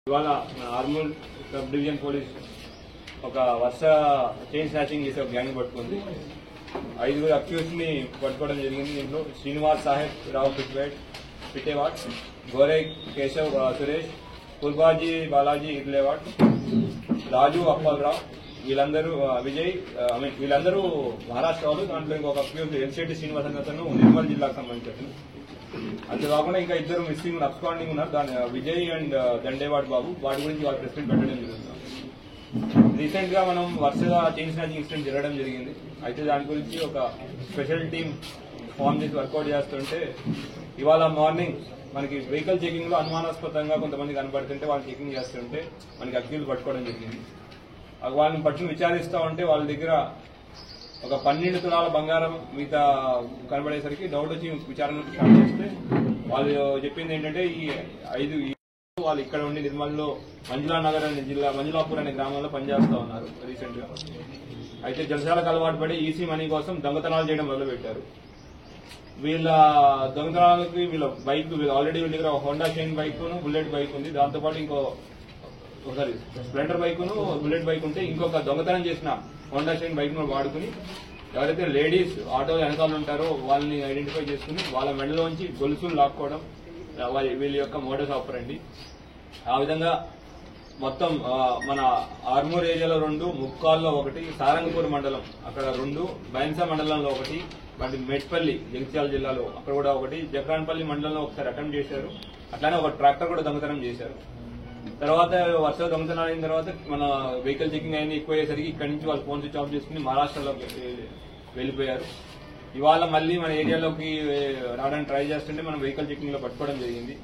ఇవాళ Armoor sub division police ఒక వర్ష chain snatching చేసే ఒక గ్యాంగ్ పట్టుకుంది. 5 అక్యూజ్ ని పట్టుకోవడం జరిగింది. దీంట్లో శ్రీనివాస్ సాహెబ్ రావు పిటేవాడ్, గోరే కేశవ్ సురేష్, కుర్బాజీ బాలాజీ ఇర్లేవాడ్, రాజు అప్పలరావు, వీళ్ళందరూ విజయ్ వీళ్ళందరూ మహారాష్ట్ర వాళ్ళు. దాంట్లో ఇంకొక అక్యూజ్ ఎల్శెట్టి శ్రీనివాస్ అనే అతను నిర్మల్ జిల్లాకు సంబంధించారు. అంతే కాకుండా ఇంకా 2 మిస్సింగ్ అబ్స్కాండింగ్ ఉన్నారు. దాని విజయ్ అండ్ దండేవాడ్ బాబు. వాటి గురించి వాళ్ళ ప్రెసిడెంట్ పెట్టడం జరుగుతుంది. రీసెంట్ గా మనం వరుసగా చైన్ స్నాచింగ్ ఇన్సిడెంట్ జరగడం జరిగింది. అయితే దాని గురించి ఒక స్పెషల్ టీం ఫామ్ చేసి వర్కౌట్ చేస్తుంటే ఇవాళ మార్నింగ్ మనకి వెహికల్ చెకింగ్ లో అనుమానాస్పదంగా కొంతమంది కనబడుతుంటే వాళ్ళు చెకింగ్ చేస్తుంటే మనకి అక్యూజ్ పట్టుకోవడం జరిగింది. వాళ్ళని పట్టుకుని విచారిస్తూ ఉంటే వాళ్ళ దగ్గర ఒక 12 తులాల బంగారం మిగతా కనబడేసరికి డౌట్ వచ్చి విచారణ స్టార్ట్ చేస్తే వాళ్ళు చెప్పింది ఏంటంటే ఈ 5 వాళ్ళు ఇక్కడ ఉండి నిర్మల్లో మంజులానగర్ అనే జిల్లా మంజులాపూర్ అనే గ్రామంలో పనిచేస్తా ఉన్నారు రీసెంట్ గా. అయితే జలసాలకు అలవాటు పడి ఈసీ మనీ కోసం దొంగతనాలు చేయడం మొదలుపెట్టారు. వీళ్ళ దొంగతనాలకి వీళ్ళ బైక్ ఆల్రెడీ వీళ్ళ దగ్గర Honda shine bike bullet bike ఉంది. దాంతోపాటు ఒకసారి స్ప్లెండర్ బైక్ బుల్లెట్ బైక్ ఉంటే ఇంకొక దొంగతనం చేసిన హోండా షైన్ బైక్ ను వాడుకుని ఎవరైతే లేడీస్ ఆటో వెనకాల ఉంటారో వాళ్ళని ఐడెంటిఫై చేసుకుని వాళ్ళ మెడలోంచి గొలుసులు లాక్కోవడం వీళ్ళ యొక్క మోడస్ ఆపరండి. ఆ విధంగా మొత్తం మన ఆర్మూర్ ఏరియాలో 2, ముక్కాల్లో 1, సారంగపూర్ మండలం అక్కడ 2, బైన్సా మండలంలో 1, వాటి మెట్పల్లి జగిత్యాల జిల్లాలో అక్కడ కూడా 1, జక్రాన్పల్లి మండలంలో ఒకసారి అటెంప్ట్ చేశారు. అట్లానే ఒక ట్రాక్టర్ కూడా దొంగతనం చేశారు. తర్వాత వరుస దొంగతనాలు అయిన తర్వాత మన వెహికల్ చెకింగ్ అయినా ఎక్కువ అయ్యేసరికి ఇక్కడి నుంచి వాళ్ళు ఫోన్ స్విచ్ ఆఫ్ చేసుకుని మహారాష్ట్రలోకి వెళ్లిపోయారు. ఇవాళ మళ్లీ మన ఏరియాలోకి రావడానికి ట్రై చేస్తుంటే మనం వెహికల్ చెకింగ్ లో పట్టుకోవడం జరిగింది.